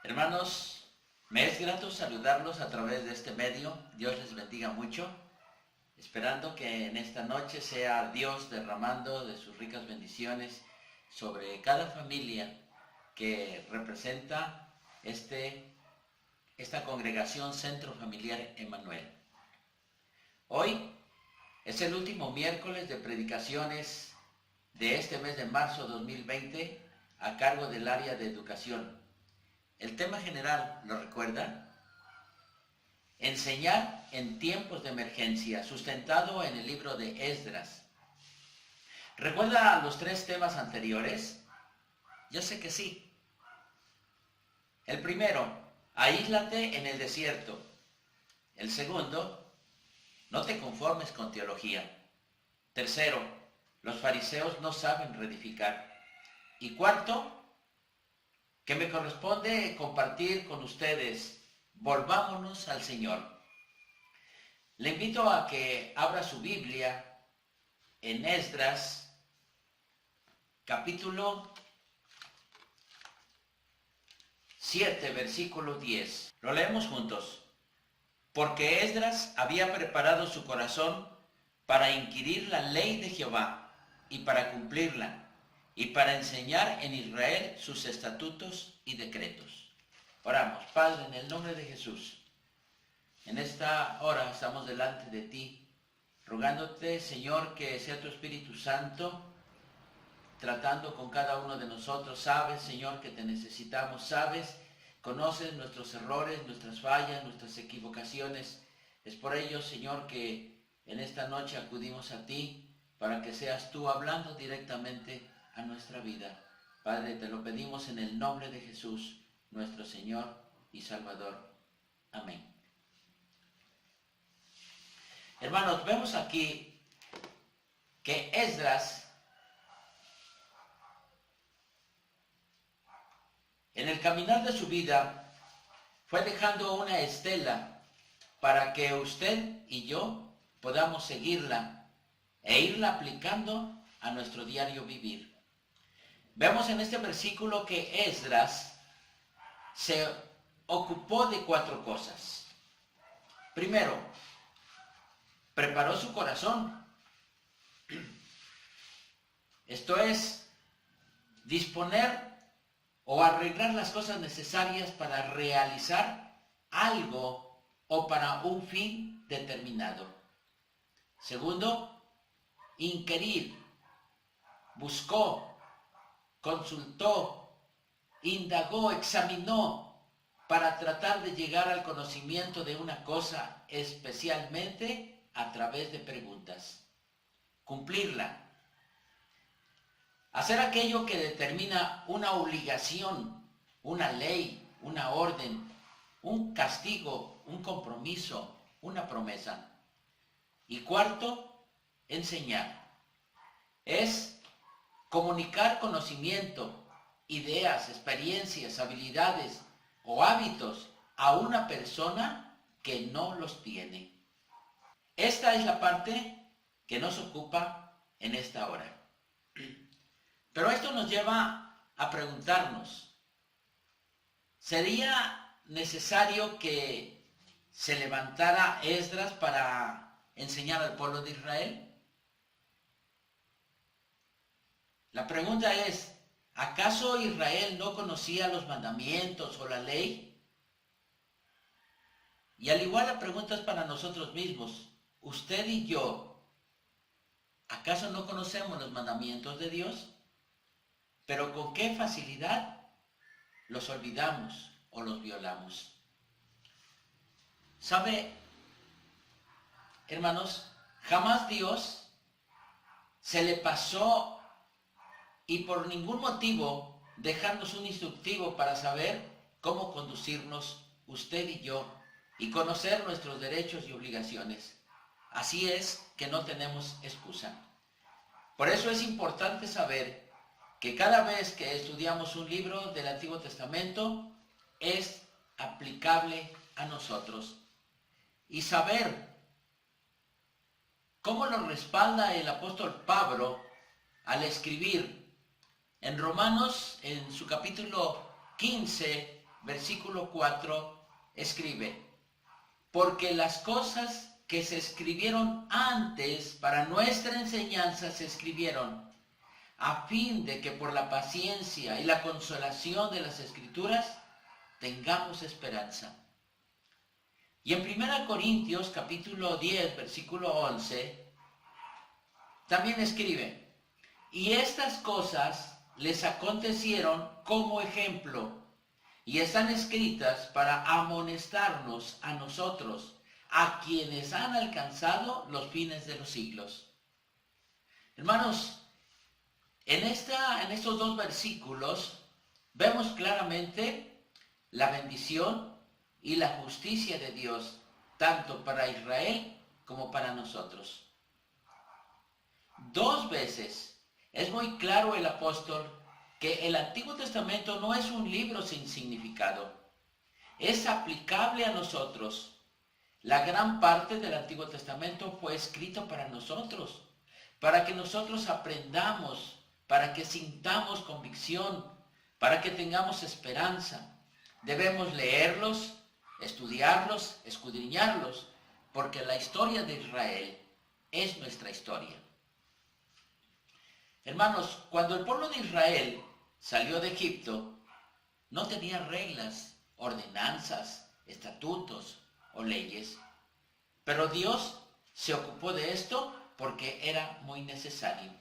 Hermanos, me es grato saludarlos a través de este medio. Dios les bendiga mucho, esperando que en esta noche sea Dios derramando de sus ricas bendiciones sobre cada familia que representa esta congregación Centro Familiar Emmanuel. Hoy es el último miércoles de predicaciones de este mes de marzo 2020 a cargo del área de educación. El tema general, ¿lo recuerda? Enseñar en tiempos de emergencia, sustentado en el libro de Esdras. ¿Recuerda los tres temas anteriores? Yo sé que sí. El primero, aíslate en el desierto. El segundo, no te conformes con teología. Tercero, los fariseos no saben reedificar. Y cuarto, que me corresponde compartir con ustedes, volvámonos al Señor. Le invito a que abra su Biblia en Esdras, capítulo 7, versículo 10. Lo leemos juntos. Porque Esdras había preparado su corazón para inquirir la ley de Jehová y para cumplirla, y para enseñar en Israel sus estatutos y decretos. Oramos. Padre, en el nombre de Jesús, en esta hora estamos delante de ti, rogándote, Señor, que sea tu Espíritu Santo tratando con cada uno de nosotros. Sabes, Señor, que te necesitamos, sabes, conoces nuestros errores, nuestras fallas, nuestras equivocaciones. Es por ello, Señor, que en esta noche acudimos a ti para que seas tú hablando directamente a nuestra vida. Padre, te lo pedimos en el nombre de Jesús, nuestro Señor y Salvador. Amén. Hermanos, vemos aquí que Esdras, en el caminar de su vida, fue dejando una estela para que usted y yo podamos seguirla e irla aplicando a nuestro diario vivir. Vemos en este versículo que Esdras se ocupó de 4 cosas. Primero, preparó su corazón. Esto es, disponer o arreglar las cosas necesarias para realizar algo o para un fin determinado. Segundo, inquirir, buscó, consultó, indagó, examinó para tratar de llegar al conocimiento de una cosa, especialmente a través de preguntas. Cumplirla. Hacer aquello que determina una obligación, una ley, una orden, un castigo, un compromiso, una promesa. Y cuarto, enseñar. Es comunicar conocimiento, ideas, experiencias, habilidades o hábitos a una persona que no los tiene. Esta es la parte que nos ocupa en esta hora. Pero esto nos lleva a preguntarnos, ¿sería necesario que se levantara Esdras para enseñar al pueblo de Israel? La pregunta es, ¿acaso Israel no conocía los mandamientos o la ley? Y al igual la pregunta es para nosotros mismos. ¿Usted y yo, acaso no conocemos los mandamientos de Dios? Pero ¿con qué facilidad los olvidamos o los violamos? ¿Sabe, hermanos? Jamás Dios se le pasó y por ningún motivo dejarnos un instructivo para saber cómo conducirnos usted y yo y conocer nuestros derechos y obligaciones. Así es que no tenemos excusa. Por eso es importante saber que cada vez que estudiamos un libro del Antiguo Testamento es aplicable a nosotros. Y saber cómo lo respalda el apóstol Pablo al escribir en Romanos, en su capítulo 15, versículo 4, escribe: porque las cosas que se escribieron antes para nuestra enseñanza se escribieron, a fin de que por la paciencia y la consolación de las Escrituras tengamos esperanza. Y en 1 Corintios capítulo 10, versículo 11, también escribe: y estas cosas les acontecieron como ejemplo, y están escritas para amonestarnos a nosotros, a quienes han alcanzado los fines de los siglos. Hermanos, en estos dos versículos vemos claramente la bendición y la justicia de Dios, tanto para Israel como para nosotros. Dos veces es muy claro el apóstol que el Antiguo Testamento no es un libro sin significado. Es aplicable a nosotros. La gran parte del Antiguo Testamento fue escrito para nosotros, para que nosotros aprendamos, para que sintamos convicción, para que tengamos esperanza. Debemos leerlos, estudiarlos, escudriñarlos, porque la historia de Israel es nuestra historia. Hermanos, cuando el pueblo de Israel salió de Egipto, no tenía reglas, ordenanzas, estatutos o leyes, pero Dios se ocupó de esto porque era muy necesario.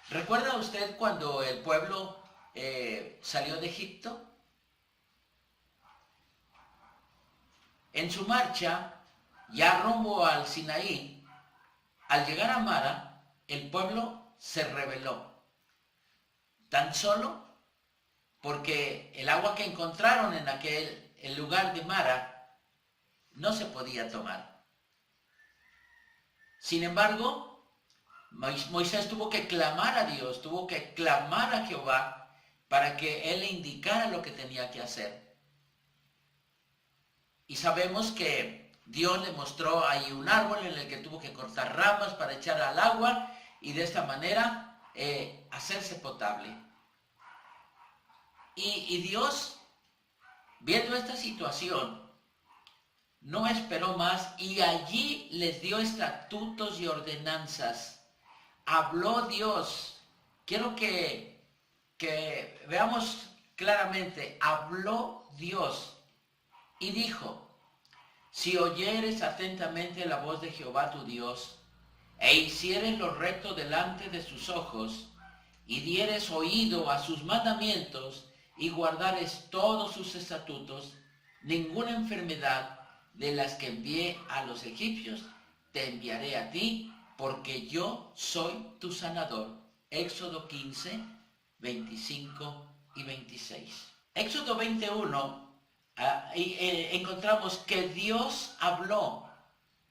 ¿Recuerda usted cuando el pueblo salió de Egipto? En su marcha, ya rumbo al Sinaí, al llegar a Mara, el pueblo se rebeló. Tan solo porque el agua que encontraron en el lugar de Mara no se podía tomar. Sin embargo, Moisés tuvo que clamar a Dios, tuvo que clamar a Jehová para que Él le indicara lo que tenía que hacer. Y sabemos que Dios le mostró ahí un árbol en el que tuvo que cortar ramas para echar al agua y de esta manera hacerse potable. Y Dios, viendo esta situación, no esperó más y allí les dio estatutos y ordenanzas. Habló Dios. Quiero que veamos claramente. Habló Dios y dijo: si oyeres atentamente la voz de Jehová tu Dios, e hicieres lo recto delante de sus ojos, y dieres oído a sus mandamientos, y guardares todos sus estatutos, ninguna enfermedad de las que envié a los egipcios te enviaré a ti, porque yo soy tu sanador. Éxodo 15, 25 y 26. Éxodo 21, encontramos que Dios habló.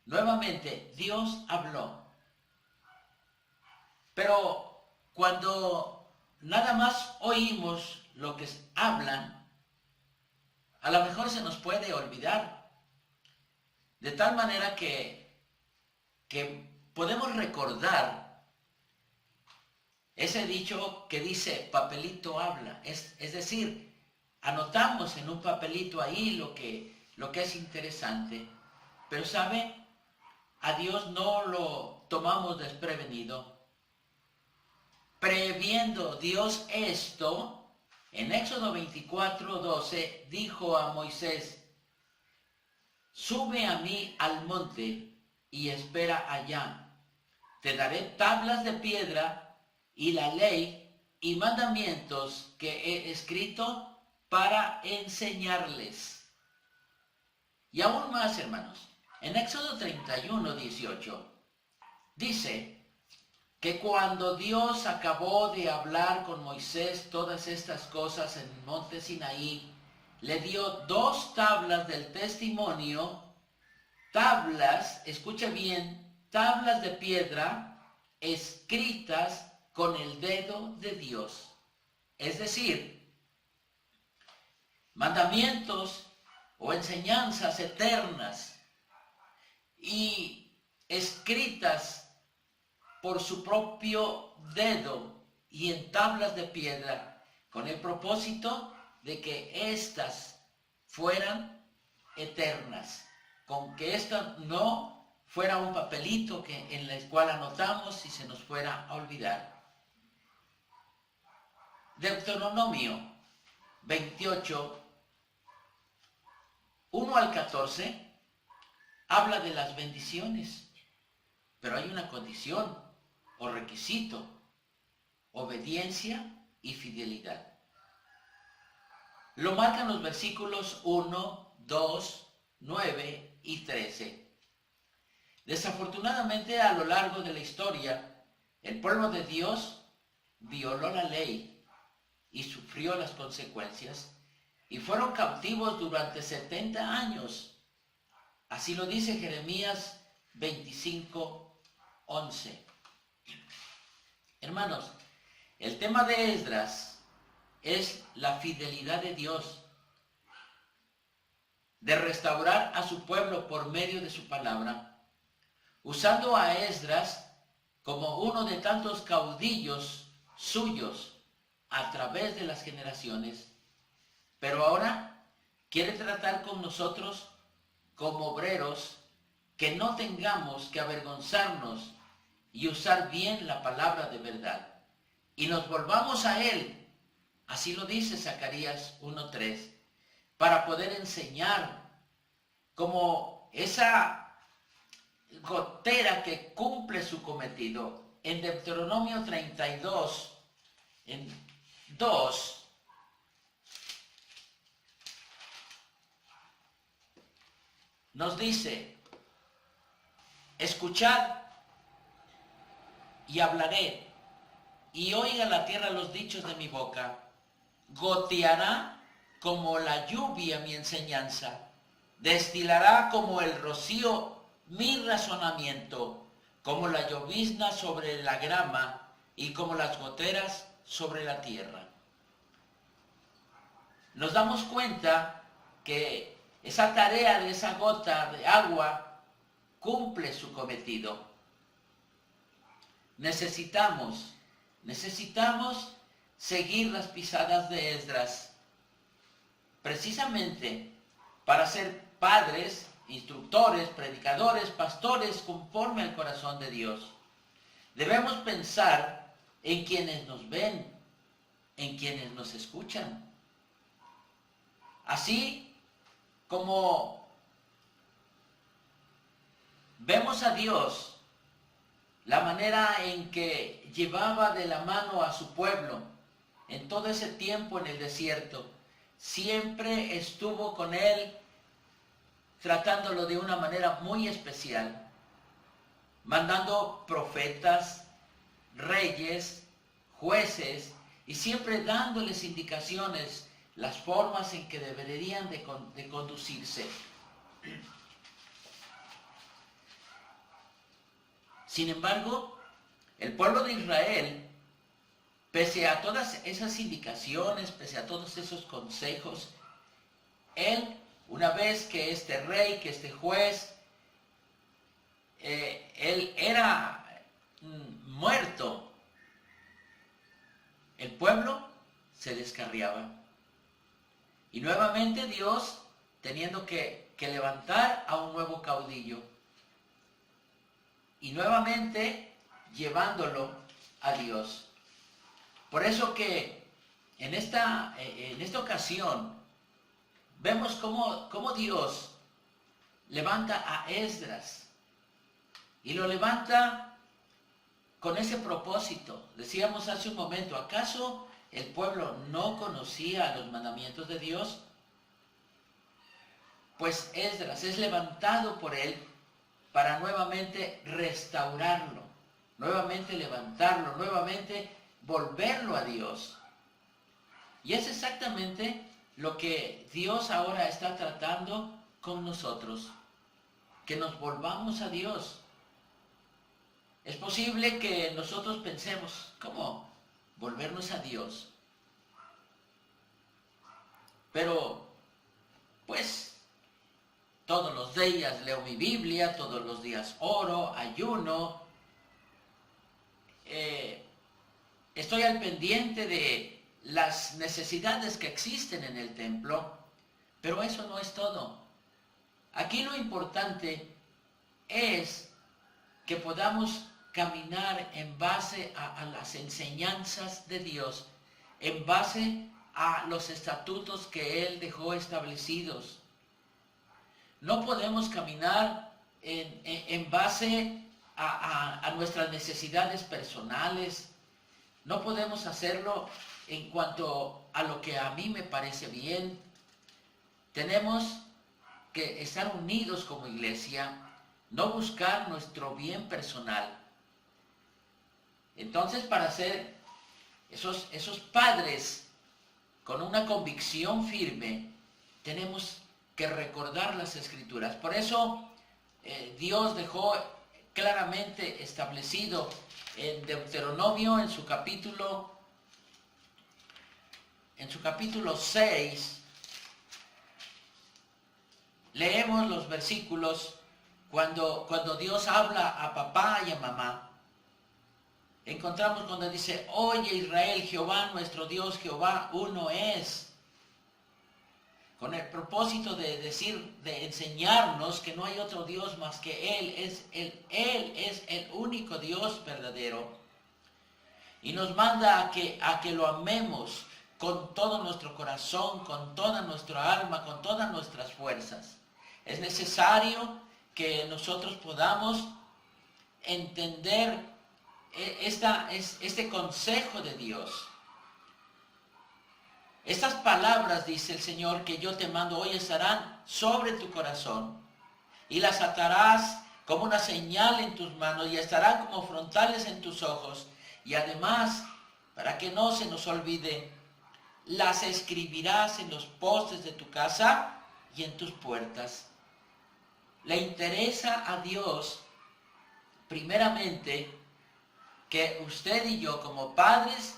Nuevamente, Dios habló. Pero cuando nada más oímos lo que hablan, a lo mejor se nos puede olvidar. De tal manera que podemos recordar ese dicho que dice: papelito habla. Es decir, anotamos en un papelito ahí lo que es interesante. Pero ¿sabe? A Dios no lo tomamos desprevenido. Previendo Dios esto, en Éxodo 24, 12, dijo a Moisés: sube a mí al monte y espera allá. Te daré tablas de piedra y la ley y mandamientos que he escrito para enseñarles. Y aún más, hermanos, en Éxodo 31, 18, dice que cuando Dios acabó de hablar con Moisés todas estas cosas en el monte Sinaí, le dio 2 tablas del testimonio, tablas, escuche bien, tablas de piedra escritas con el dedo de Dios. Es decir, mandamientos o enseñanzas eternas y escritas por su propio dedo y en tablas de piedra, con el propósito de que éstas fueran eternas, con que esto no fuera un papelito en el cual anotamos y se nos fuera a olvidar. Deuteronomio 28, 1 al 14, habla de las bendiciones, pero hay una condición o requisito: obediencia y fidelidad. Lo marcan los versículos 1, 2, 9 y 13. Desafortunadamente, a lo largo de la historia, el pueblo de Dios violó la ley y sufrió las consecuencias, y fueron cautivos durante 70 años. Así lo dice Jeremías 25, 11. Hermanos, el tema de Esdras es la fidelidad de Dios, de restaurar a su pueblo por medio de su palabra, usando a Esdras como uno de tantos caudillos suyos a través de las generaciones. Pero ahora quiere tratar con nosotros como obreros, que no tengamos que avergonzarnos y usar bien la palabra de verdad, y nos volvamos a Él. Así lo dice Zacarías 1:3, para poder enseñar como esa gotera que cumple su cometido. En Deuteronomio 32, en 2, nos dice: escuchad y hablaré, y oiga la tierra los dichos de mi boca. Goteará como la lluvia mi enseñanza, destilará como el rocío mi razonamiento, como la llovizna sobre la grama y como las goteras sobre la tierra. Nos damos cuenta que esa tarea de esa gota de agua cumple su cometido. Necesitamos seguir las pisadas de Esdras, precisamente para ser padres, instructores, predicadores, pastores conforme al corazón de Dios. Debemos pensar en quienes nos ven, en quienes nos escuchan. Así como vemos a Dios, la manera en que llevaba de la mano a su pueblo en todo ese tiempo en el desierto, siempre estuvo con él, tratándolo de una manera muy especial, mandando profetas, reyes, jueces, y siempre dándoles indicaciones, las formas en que deberían de conducirse. Sin embargo, el pueblo de Israel, pese a todas esas indicaciones, pese a todos esos consejos, él, una vez que este rey, que este juez, él era muerto, el pueblo se descarriaba. Y nuevamente Dios teniendo que levantar a un nuevo caudillo. Y nuevamente llevándolo a Dios. Por eso que en esta ocasión vemos cómo Dios levanta a Esdras. Y lo levanta con ese propósito. Decíamos hace un momento, ¿acaso el pueblo no conocía los mandamientos de Dios? Pues Esdras es levantado por él para nuevamente restaurarlo, nuevamente levantarlo, nuevamente volverlo a Dios. Y es exactamente lo que Dios ahora está tratando con nosotros, que nos volvamos a Dios. Es posible que nosotros pensemos, ¿cómo volvernos a Dios? Pero, pues, todos los días leo mi Biblia, todos los días oro, ayuno, estoy al pendiente de las necesidades que existen en el templo, pero eso no es todo. Aquí lo importante es que podamos caminar en base a las enseñanzas de Dios, en base a los estatutos que Él dejó establecidos. No podemos caminar en base a nuestras necesidades personales. No podemos hacerlo en cuanto a lo que a mí me parece bien. Tenemos que estar unidos como iglesia, no buscar nuestro bien personal. Entonces, para ser esos padres con una convicción firme, tenemos que recordar las Escrituras. Por eso Dios dejó claramente establecido en Deuteronomio, en su capítulo 6, leemos los versículos cuando Dios habla a papá y a mamá. Encontramos cuando dice: oye Israel, Jehová nuestro Dios, Jehová uno es. Con el propósito de enseñarnos que no hay otro Dios más que Él es el único Dios verdadero. Y nos manda a que lo amemos con todo nuestro corazón, con toda nuestra alma, con todas nuestras fuerzas. Es necesario que nosotros podamos entender este consejo de Dios. Estas palabras, dice el Señor, que yo te mando hoy estarán sobre tu corazón y las atarás como una señal en tus manos y estarán como frontales en tus ojos. Y además, para que no se nos olvide, las escribirás en los postes de tu casa y en tus puertas. Le interesa a Dios, primeramente, que usted y yo como padres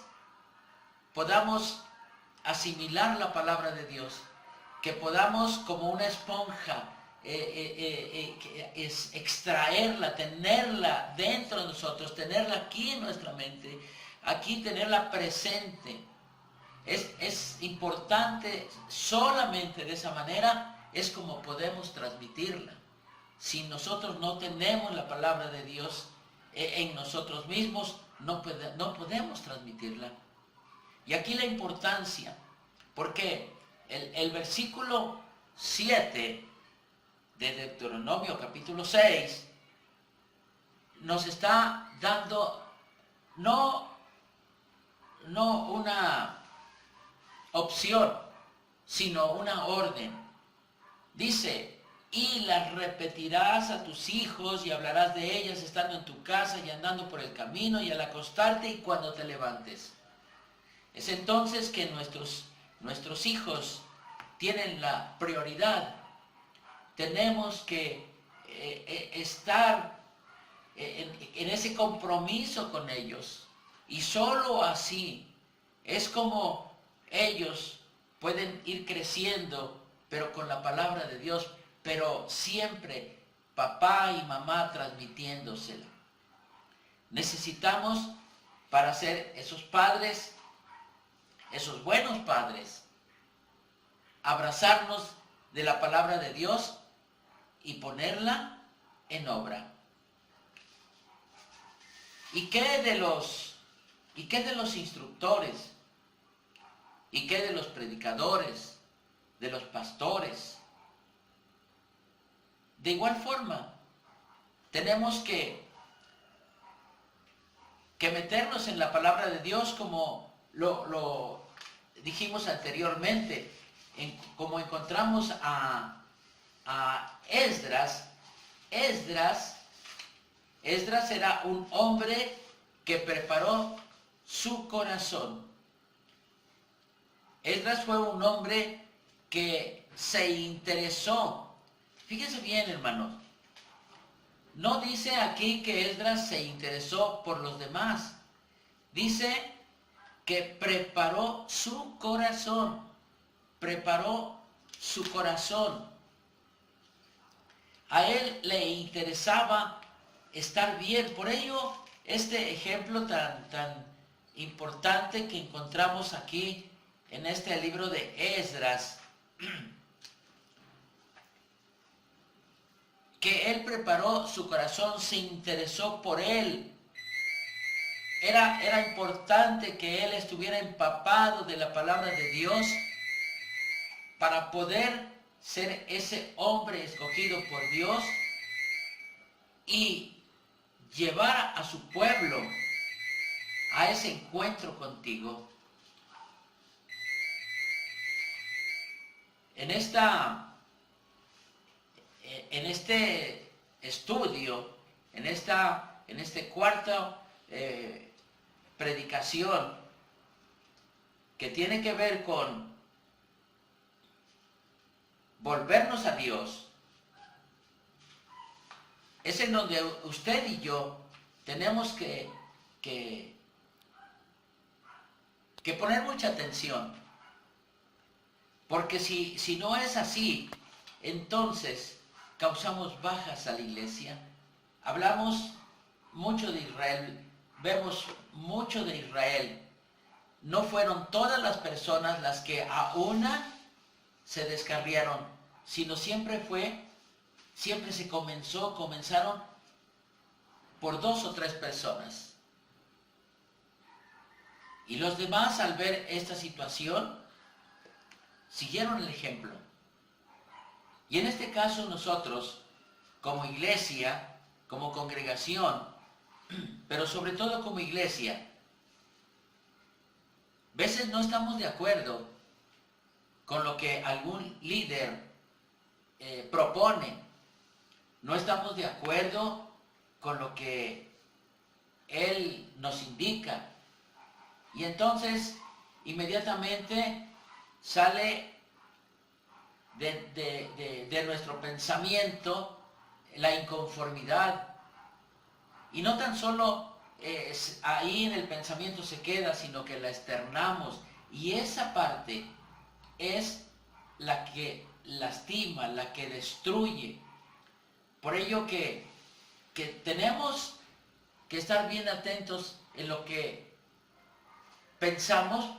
podamos asimilar la palabra de Dios, que podamos como una esponja extraerla, tenerla dentro de nosotros, tenerla aquí en nuestra mente, aquí tenerla presente. Es importante, solamente de esa manera es como podemos transmitirla. Si nosotros no tenemos la palabra de Dios en nosotros mismos, no podemos transmitirla. Y aquí la importancia, porque el versículo 7 de Deuteronomio capítulo 6 nos está dando no una opción, sino una orden. Dice: y las repetirás a tus hijos y hablarás de ellas estando en tu casa y andando por el camino y al acostarte y cuando te levantes. Es entonces que nuestros hijos tienen la prioridad. Tenemos que estar en ese compromiso con ellos. Y solo así es como ellos pueden ir creciendo, pero con la palabra de Dios, pero siempre papá y mamá transmitiéndosela. Necesitamos, para ser esos padres, esos buenos padres, abrazarnos de la palabra de Dios y ponerla en obra. ¿Y qué de los instructores? ¿Y qué de los predicadores? ¿De los pastores? De igual forma, tenemos que meternos en la palabra de Dios como lo dijimos anteriormente, como encontramos a Esdras. Esdras era un hombre que preparó su corazón. Esdras fue un hombre que se interesó. Fíjense bien, hermanos. No dice aquí que Esdras se interesó por los demás. Dice que preparó su corazón. Preparó su corazón. A él le interesaba estar bien. Por ello, este ejemplo tan importante que encontramos aquí en este libro de Esdras, que él preparó su corazón, se interesó por él. Era importante que él estuviera empapado de la palabra de Dios para poder ser ese hombre escogido por Dios y llevar a su pueblo a ese encuentro contigo. En este estudio, en este cuarto predicación que tiene que ver con volvernos a Dios, es en donde usted y yo tenemos que poner mucha atención. Porque si no es así, entonces causamos bajas a la iglesia. Hablamos mucho de Israel, vemos mucho de Israel. No fueron todas las personas las que a una se descarriaron, sino siempre se comenzaron por 2 o 3 personas. Y los demás, al ver esta situación, siguieron el ejemplo. Y en este caso nosotros, como iglesia, como congregación, pero sobre todo como iglesia, a veces no estamos de acuerdo con lo que algún líder propone. No estamos de acuerdo con lo que él nos indica. Y entonces, inmediatamente sale de nuestro pensamiento la inconformidad. Y no tan solo ahí en el pensamiento se queda, sino que la externamos. Y esa parte es la que lastima, la que destruye. Por ello que tenemos que estar bien atentos en lo que pensamos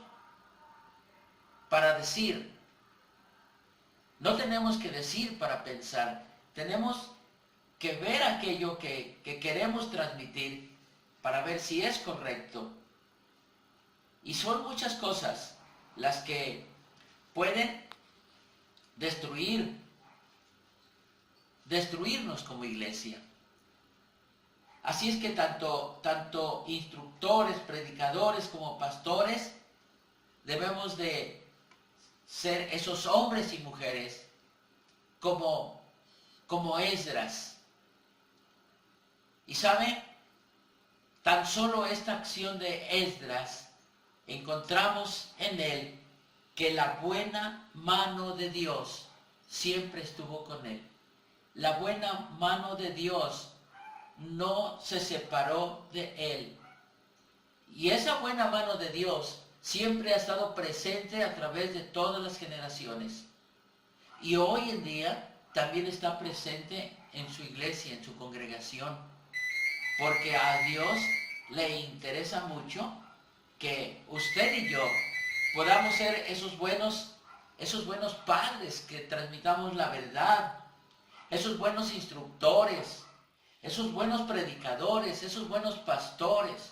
para decir. No tenemos que decir para pensar, tenemos que ver aquello que queremos transmitir para ver si es correcto. Y son muchas cosas las que pueden destruirnos como iglesia. Así es que tanto instructores, predicadores como pastores debemos de ser esos hombres y mujeres como Esdras. Y sabe, tan solo esta acción de Esdras, encontramos en él que la buena mano de Dios siempre estuvo con él. La buena mano de Dios no se separó de él. Y esa buena mano de Dios siempre ha estado presente a través de todas las generaciones. Y hoy en día también está presente en su iglesia, en su congregación. Porque a Dios le interesa mucho que usted y yo podamos ser esos buenos padres que transmitamos la verdad, esos buenos instructores, esos buenos predicadores, esos buenos pastores,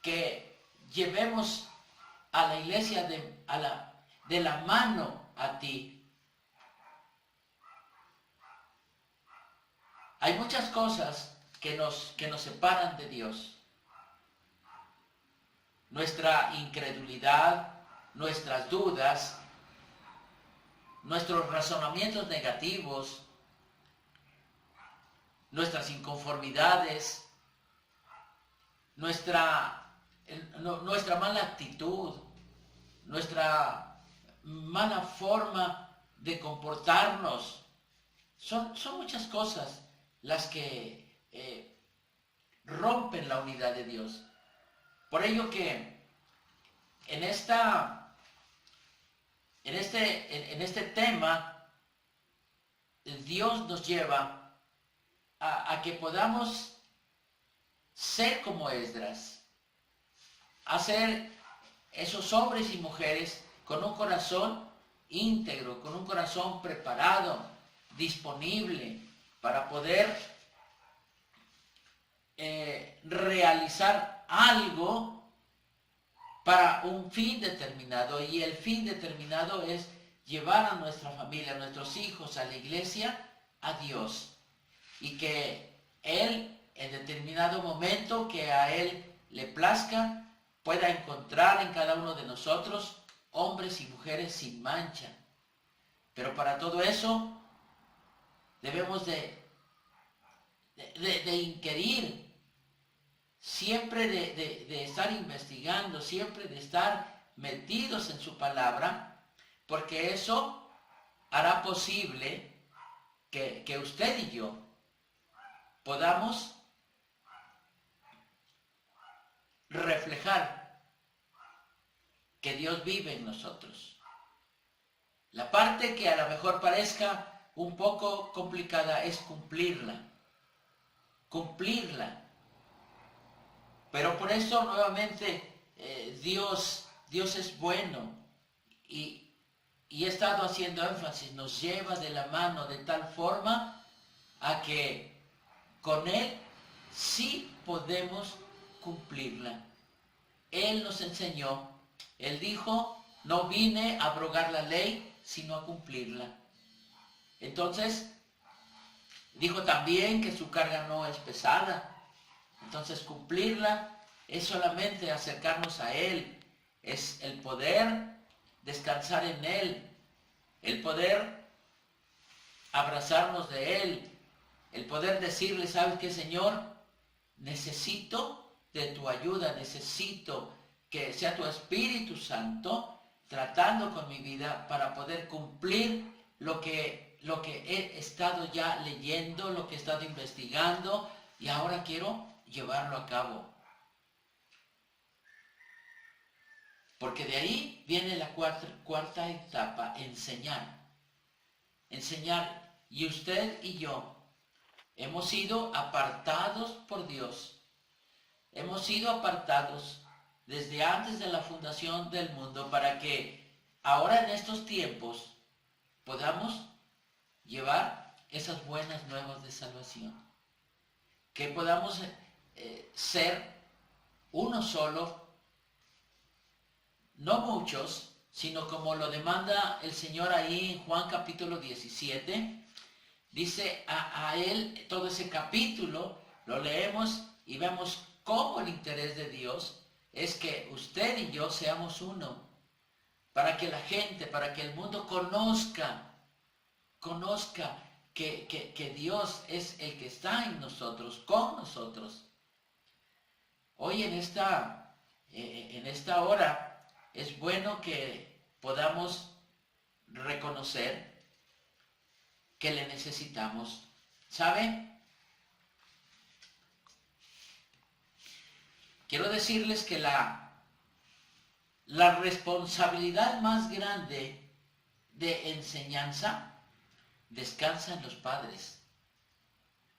que llevemos a la iglesia de la mano a ti. Hay muchas cosas que nos separan de Dios. Nuestra incredulidad, nuestras dudas, nuestros razonamientos negativos, nuestras inconformidades, nuestra mala actitud, nuestra mala forma de comportarnos. Son muchas cosas las que rompen la unidad de Dios. Por ello que en este tema, Dios nos lleva a que podamos ser como Esdras, a ser esos hombres y mujeres con un corazón íntegro, con un corazón preparado, disponible para poder realizar algo para un fin determinado, y el fin determinado es llevar a nuestra familia, a nuestros hijos, a la iglesia, a Dios, y que Él en determinado momento que a Él le plazca pueda encontrar en cada uno de nosotros hombres y mujeres sin mancha. Pero para todo eso debemos de inquirir, siempre de estar investigando, siempre de estar metidos en su palabra, porque eso hará posible que usted y yo podamos reflejar que Dios vive en nosotros. La parte que a lo mejor parezca un poco complicada es cumplirla. Pero por eso nuevamente Dios es bueno, y he estado haciendo énfasis, nos lleva de la mano de tal forma a que con Él sí podemos cumplirla. Él nos enseñó, Él dijo, no vine a abrogar la ley, sino a cumplirla. Entonces, dijo también que su carga no es pesada. Entonces, cumplirla es solamente acercarnos a Él, es el poder descansar en Él, el poder abrazarnos de Él, el poder decirle, ¿sabes qué, Señor? Necesito de tu ayuda, necesito que sea tu Espíritu Santo tratando con mi vida para poder cumplir lo que he estado ya leyendo, lo que he estado investigando, y ahora quiero llevarlo a cabo. Porque de ahí viene la cuarta etapa, enseñar. Enseñar. Y usted y yo hemos sido apartados por Dios. Hemos sido apartados desde antes de la fundación del mundo para que ahora en estos tiempos podamos llevar esas buenas nuevas de salvación. Que podamos ser uno solo, no muchos, sino como lo demanda el Señor ahí en Juan capítulo 17. Dice a Él, todo ese capítulo, lo leemos y vemos cómo el interés de Dios es que usted y yo seamos uno, para que la gente, para que el mundo conozca que Dios es el que está en nosotros, con nosotros. Hoy en esta hora es bueno que podamos reconocer que le necesitamos. ¿Sabe? Quiero decirles que la responsabilidad más grande de enseñanza descansa en los padres,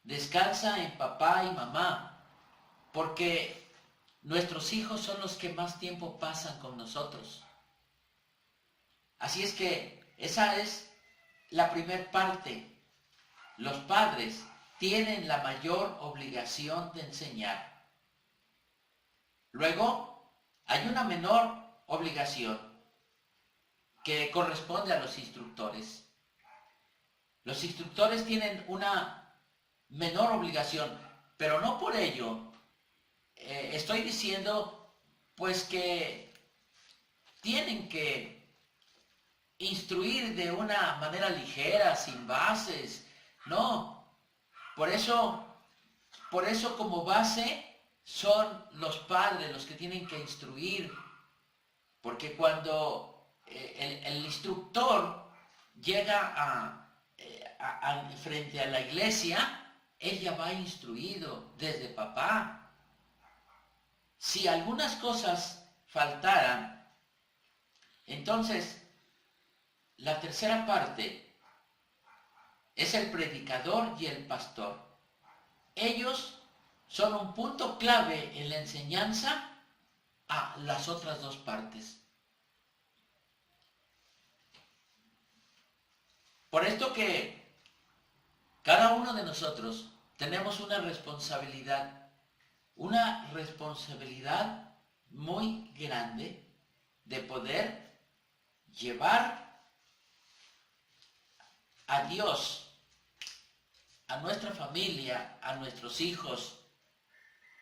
descansa en papá y mamá, porque nuestros hijos son los que más tiempo pasan con nosotros. Así es que esa es la primer parte. Los padres tienen la mayor obligación de enseñar. Luego, hay una menor obligación que corresponde a los instructores. Los instructores tienen una menor obligación, pero no por ello estoy diciendo pues que tienen que instruir de una manera ligera, sin bases. No, por eso como base son los padres los que tienen que instruir, porque cuando el instructor llega frente a la iglesia, él ya va instruido desde papá. Si algunas cosas faltaran, entonces la tercera parte es el predicador y el pastor. Ellos son un punto clave en la enseñanza a las otras dos partes. Por esto que cada uno de nosotros tenemos una responsabilidad muy grande de poder llevar a Dios, a nuestra familia, a nuestros hijos,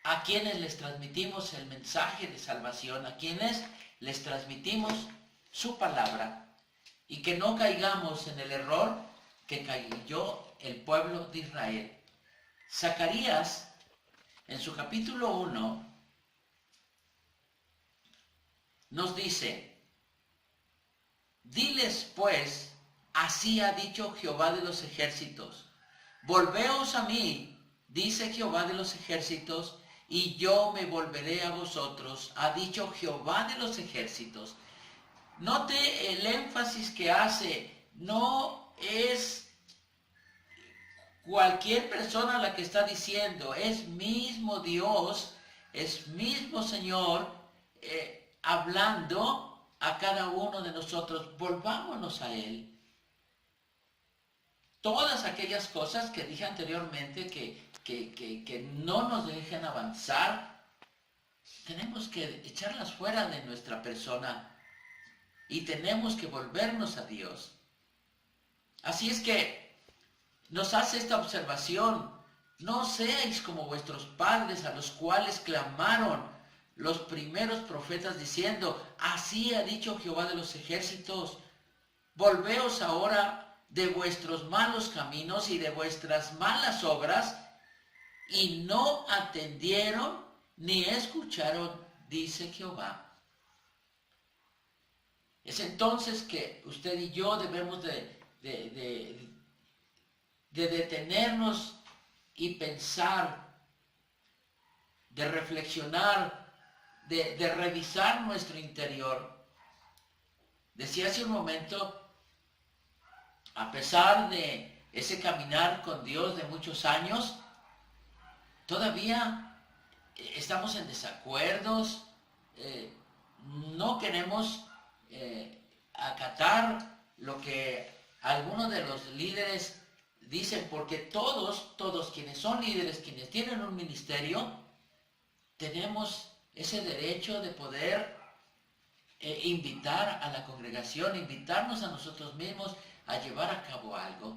a quienes les transmitimos el mensaje de salvación, a quienes les transmitimos su palabra, y que no caigamos en el error que cayó el pueblo de Israel. Zacarías, en su capítulo 1, nos dice: diles pues, así ha dicho Jehová de los ejércitos, volveos a mí, dice Jehová de los ejércitos, y yo me volveré a vosotros, ha dicho Jehová de los ejércitos. Note el énfasis que hace, no es cualquier persona la que está diciendo, es mismo Dios, es mismo Señor, hablando a cada uno de nosotros. Volvámonos a Él. Todas aquellas cosas que dije anteriormente que no nos dejen avanzar, tenemos que echarlas fuera de nuestra persona y tenemos que volvernos a Dios. Así es que nos hace esta observación: no seáis como vuestros padres, a los cuales clamaron los primeros profetas diciendo, así ha dicho Jehová de los ejércitos, volveos ahora de vuestros malos caminos y de vuestras malas obras, y no atendieron ni escucharon, dice Jehová. Es entonces que usted y yo debemos de detenernos y pensar, de reflexionar, de revisar nuestro interior. Decía hace un momento, a pesar de ese caminar con Dios de muchos años, todavía estamos en desacuerdos, no queremos acatar lo que algunos de los líderes dicen, porque todos quienes son líderes, quienes tienen un ministerio, tenemos ese derecho de poder invitar a la congregación, invitarnos a nosotros mismos a llevar a cabo algo.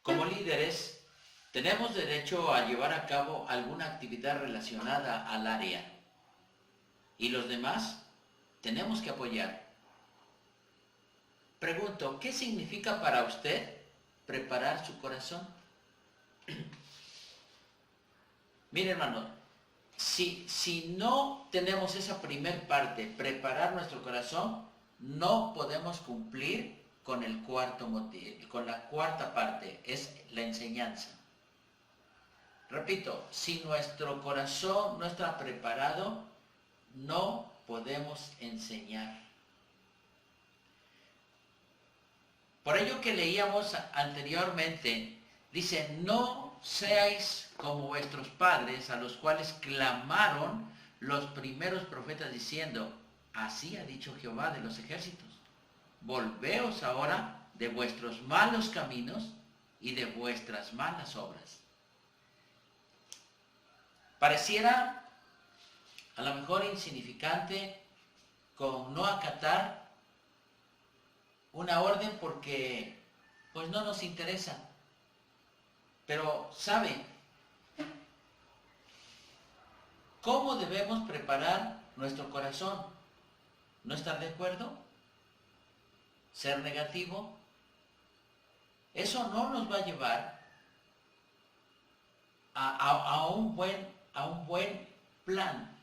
Como líderes, tenemos derecho a llevar a cabo alguna actividad relacionada al área, y los demás tenemos que apoyar. Pregunto, ¿qué significa para usted preparar su corazón? Mire, hermano, si no tenemos esa primer parte, preparar nuestro corazón, no podemos cumplir con el cuarto motivo, con la cuarta parte, es la enseñanza. Repito, si nuestro corazón no está preparado, no podemos enseñar. Por ello que leíamos anteriormente, dice, no seáis como vuestros padres, a los cuales clamaron los primeros profetas diciendo, así ha dicho Jehová de los ejércitos, volveos ahora de vuestros malos caminos y de vuestras malas obras. Pareciera a lo mejor insignificante con no acatar una orden porque pues no nos interesa. Pero ¿sabe cómo debemos preparar nuestro corazón? ¿No estar de acuerdo? ¿Ser negativo? Eso no nos va a llevar a un buen plan.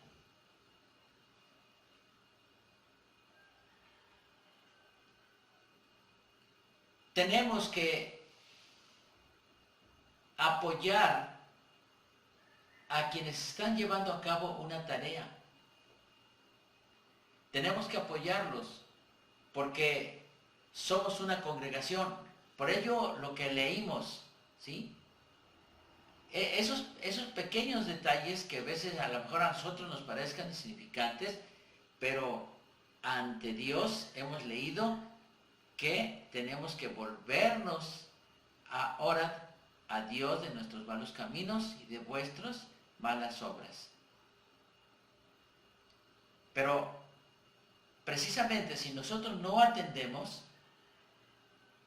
Tenemos que apoyar a quienes están llevando a cabo una tarea. Tenemos que apoyarlos porque somos una congregación. Por ello lo que leímos, ¿sí? Esos pequeños detalles que a veces a lo mejor a nosotros nos parezcan insignificantes, pero ante Dios hemos leído que tenemos que volvernos ahora a Dios de nuestros malos caminos y de vuestras malas obras. Pero precisamente si nosotros no atendemos,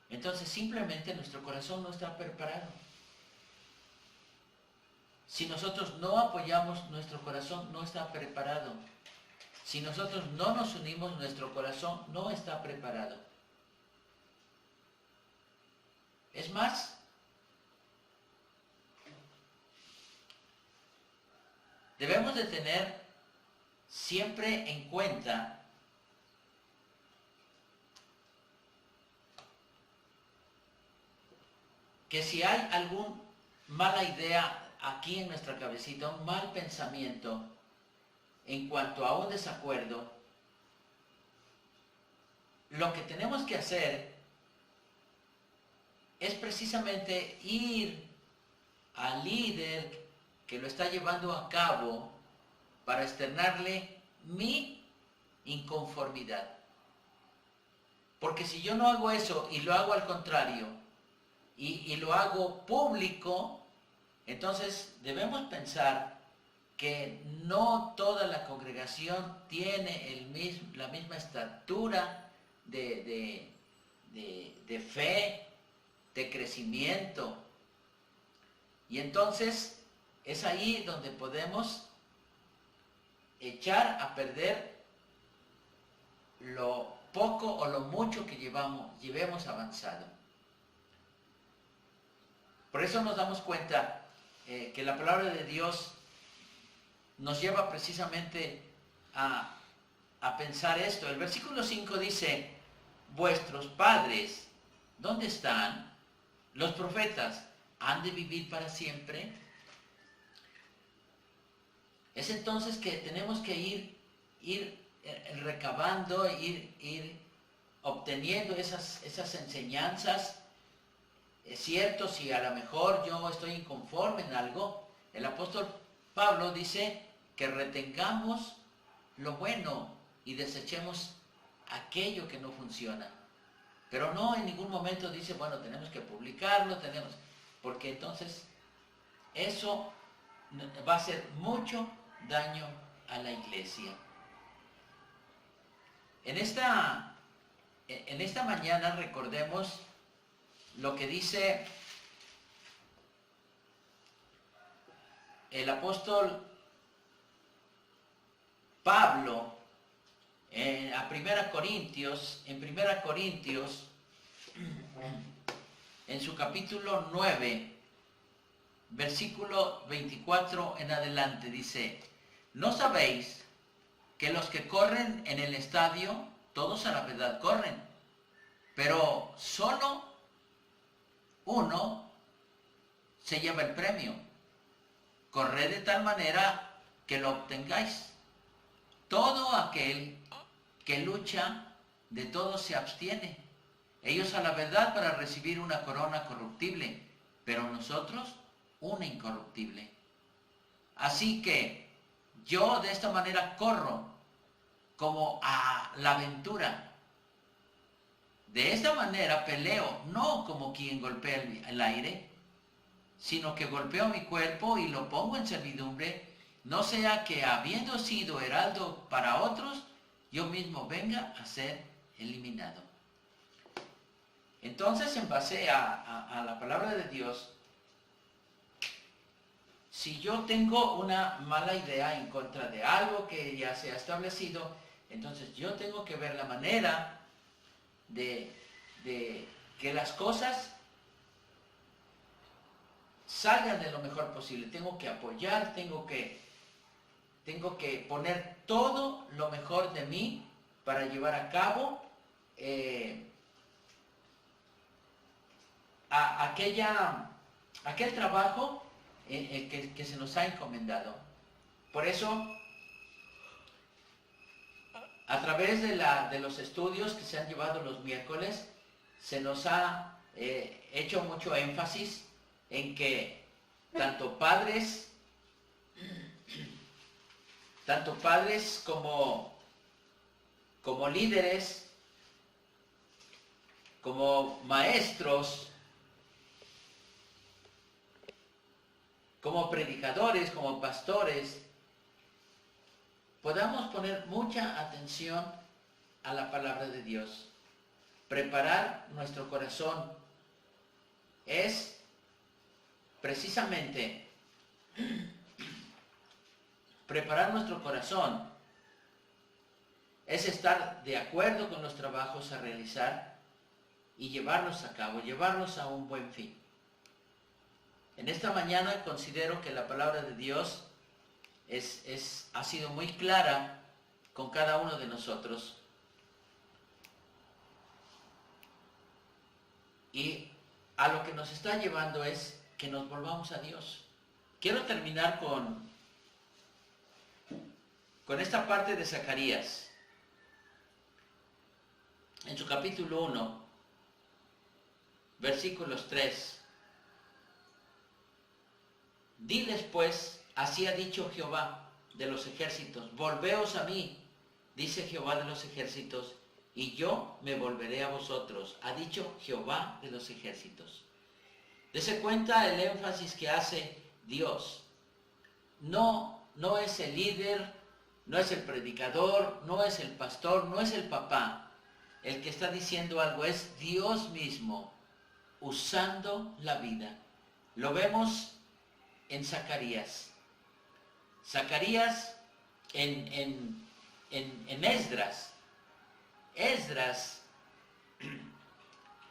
entonces simplemente nuestro corazón no está preparado. Si nosotros no apoyamos, nuestro corazón no está preparado. Si nosotros no nos unimos, nuestro corazón no está preparado. Es más, debemos de tener siempre en cuenta que si hay alguna mala idea aquí en nuestra cabecita, un mal pensamiento en cuanto a un desacuerdo, lo que tenemos que hacer es precisamente ir al líder que lo está llevando a cabo para externarle mi inconformidad. Porque si yo no hago eso y lo hago al contrario, y lo hago público, entonces debemos pensar que no toda la congregación tiene la misma estatura de fe, de crecimiento. Y entonces es ahí donde podemos echar a perder lo poco o lo mucho que llevemos avanzado. Por eso nos damos cuenta que la palabra de Dios nos lleva precisamente a pensar esto. El versículo 5 dice, vuestros padres, ¿dónde están? Los profetas, ¿han de vivir para siempre? Es entonces que tenemos que ir recabando, ir obteniendo esas enseñanzas. Es cierto, si a lo mejor yo estoy inconforme en algo, el apóstol Pablo dice que retengamos lo bueno y desechemos aquello que no funciona. Pero no en ningún momento dice, bueno, tenemos que publicarlo, porque entonces eso va a hacer mucho daño a la iglesia. En esta mañana recordemos lo que dice el apóstol Pablo en 1 Corintios, en su capítulo 9, versículo 24 en adelante, dice, ¿no sabéis que los que corren en el estadio, todos a la verdad corren, pero solo uno se lleva el premio? Corred de tal manera que lo obtengáis. Todo aquel que lucha, de todo se abstiene. Ellos a la verdad para recibir una corona corruptible, pero nosotros una incorruptible. Así que yo de esta manera corro como a la aventura. De esta manera peleo, no como quien golpea el aire, sino que golpeo mi cuerpo y lo pongo en servidumbre, no sea que habiendo sido heraldo para otros, yo mismo venga a ser eliminado. Entonces, en base a la palabra de Dios, si yo tengo una mala idea en contra de algo que ya se ha establecido, entonces yo tengo que ver la manera de que las cosas salgan de lo mejor posible. Tengo que apoyar, tengo que poner todo lo mejor de mí para llevar a cabo aquel trabajo que se nos ha encomendado. Por eso, a través de los estudios que se han llevado los miércoles, se nos ha hecho mucho énfasis en que tanto padres como como líderes, como maestros, como predicadores, como pastores, podamos poner mucha atención a la palabra de Dios. Preparar nuestro corazón es precisamente preparar nuestro corazón, es estar de acuerdo con los trabajos a realizar y llevarlos a cabo, llevarlos a un buen fin. En esta mañana considero que la palabra de Dios ha sido muy clara con cada uno de nosotros. Y a lo que nos está llevando es que nos volvamos a Dios. Quiero terminar con esta parte de Zacarías. En su capítulo 1, versículos 3. Diles pues, así ha dicho Jehová de los ejércitos, volveos a mí, dice Jehová de los ejércitos, y yo me volveré a vosotros, ha dicho Jehová de los ejércitos. Dese cuenta el énfasis que hace Dios. No es el líder, no es el predicador, no es el pastor, no es el papá el que está diciendo algo, es Dios mismo usando la vida. Lo vemos en Zacarías. Zacarías en Esdras. Esdras,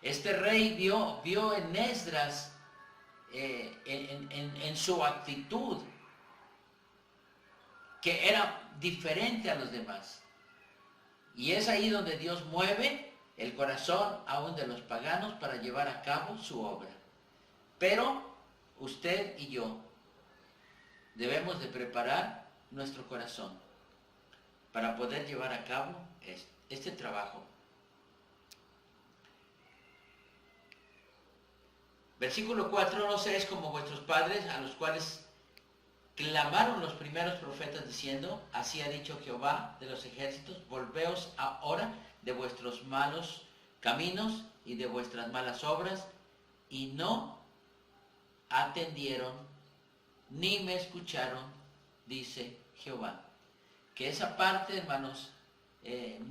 este rey vio en Esdras en su actitud que era diferente a los demás. Y es ahí donde Dios mueve el corazón aún de los paganos para llevar a cabo su obra. Pero usted y yo debemos de preparar nuestro corazón para poder llevar a cabo este trabajo. Versículo 4, no seáis como vuestros padres, a los cuales clamaron los primeros profetas diciendo, así ha dicho Jehová de los ejércitos, volveos ahora de vuestros malos caminos y de vuestras malas obras, y no atendieron ni me escucharon, dice Jehová. Que esa parte, hermanos,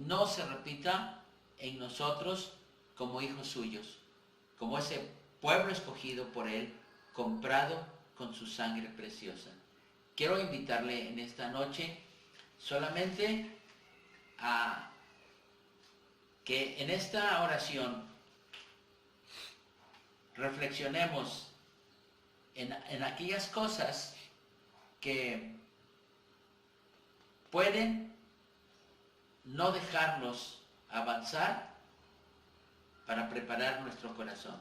no se repita en nosotros como hijos suyos, como ese pueblo escogido por Él, comprado con su sangre preciosa. Quiero invitarle en esta noche solamente a que en esta oración reflexionemos en aquellas cosas que pueden no dejarnos avanzar para preparar nuestro corazón.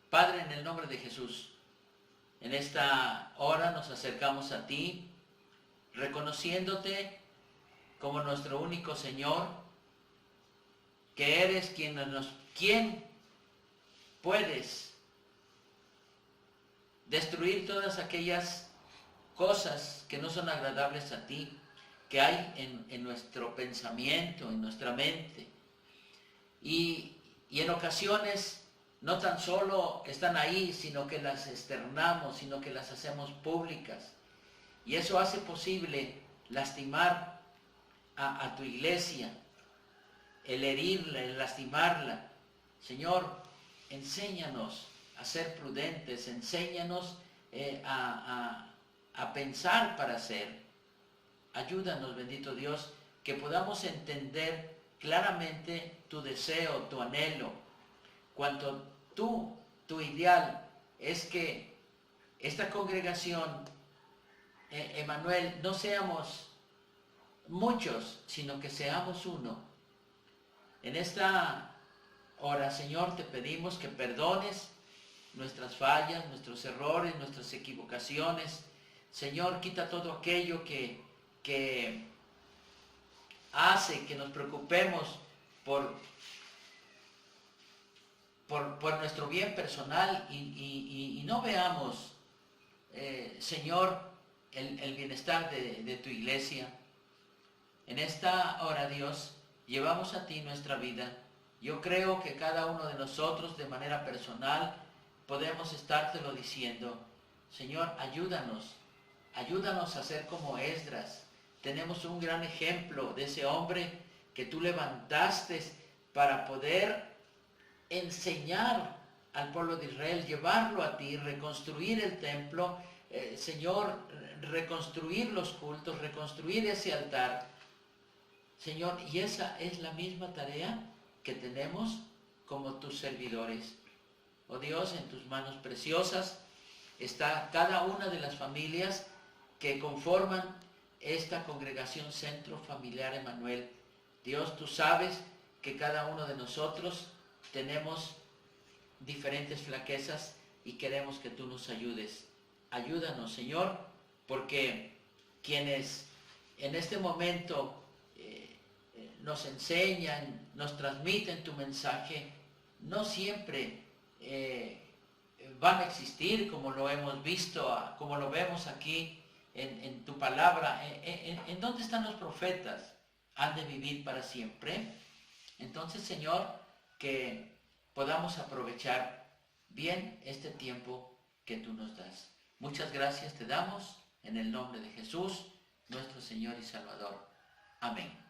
Padre, en el nombre de Jesús, en esta hora nos acercamos a ti, reconociéndote como nuestro único Señor, que eres quien puedes destruir todas aquellas cosas que no son agradables a ti, que hay en nuestro pensamiento, en nuestra mente. Y en ocasiones no tan solo están ahí, sino que las externamos, sino que las hacemos públicas. Y eso hace posible lastimar a tu iglesia, el herirla, el lastimarla. Señor, enséñanos a ser prudentes, enséñanos a pensar para hacer. Ayúdanos, bendito Dios, que podamos entender claramente tu deseo, tu anhelo, cuanto tu ideal es que esta congregación, Emanuel, no seamos muchos, sino que seamos uno. En esta hora, Señor, te pedimos que perdones nuestras fallas, nuestros errores, nuestras equivocaciones. Señor, quita todo aquello que hace que nos preocupemos por nuestro bien personal y no veamos, Señor, el bienestar de tu iglesia. En esta hora, Dios, llevamos a ti nuestra vida. Yo creo que cada uno de nosotros de manera personal podemos estártelo diciendo. Señor, ayúdanos a ser como Esdras. Tenemos un gran ejemplo de ese hombre que tú levantaste para poder enseñar al pueblo de Israel, llevarlo a ti, reconstruir el templo, Señor, reconstruir los cultos, reconstruir ese altar. Señor, y esa es la misma tarea que tenemos como tus servidores. Oh Dios, en tus manos preciosas está cada una de las familias que conforman esta congregación Centro Familiar Emanuel. Dios, tú sabes que cada uno de nosotros tenemos diferentes flaquezas y queremos que tú nos ayudes. Ayúdanos, Señor, porque quienes en este momento nos enseñan, nos transmiten tu mensaje, no siempre van a existir como lo hemos visto, como lo vemos aquí en tu palabra. ¿En dónde están los profetas? ¿Han de vivir para siempre? Entonces, Señor, que podamos aprovechar bien este tiempo que tú nos das. Muchas gracias te damos en el nombre de Jesús, nuestro Señor y Salvador. Amén.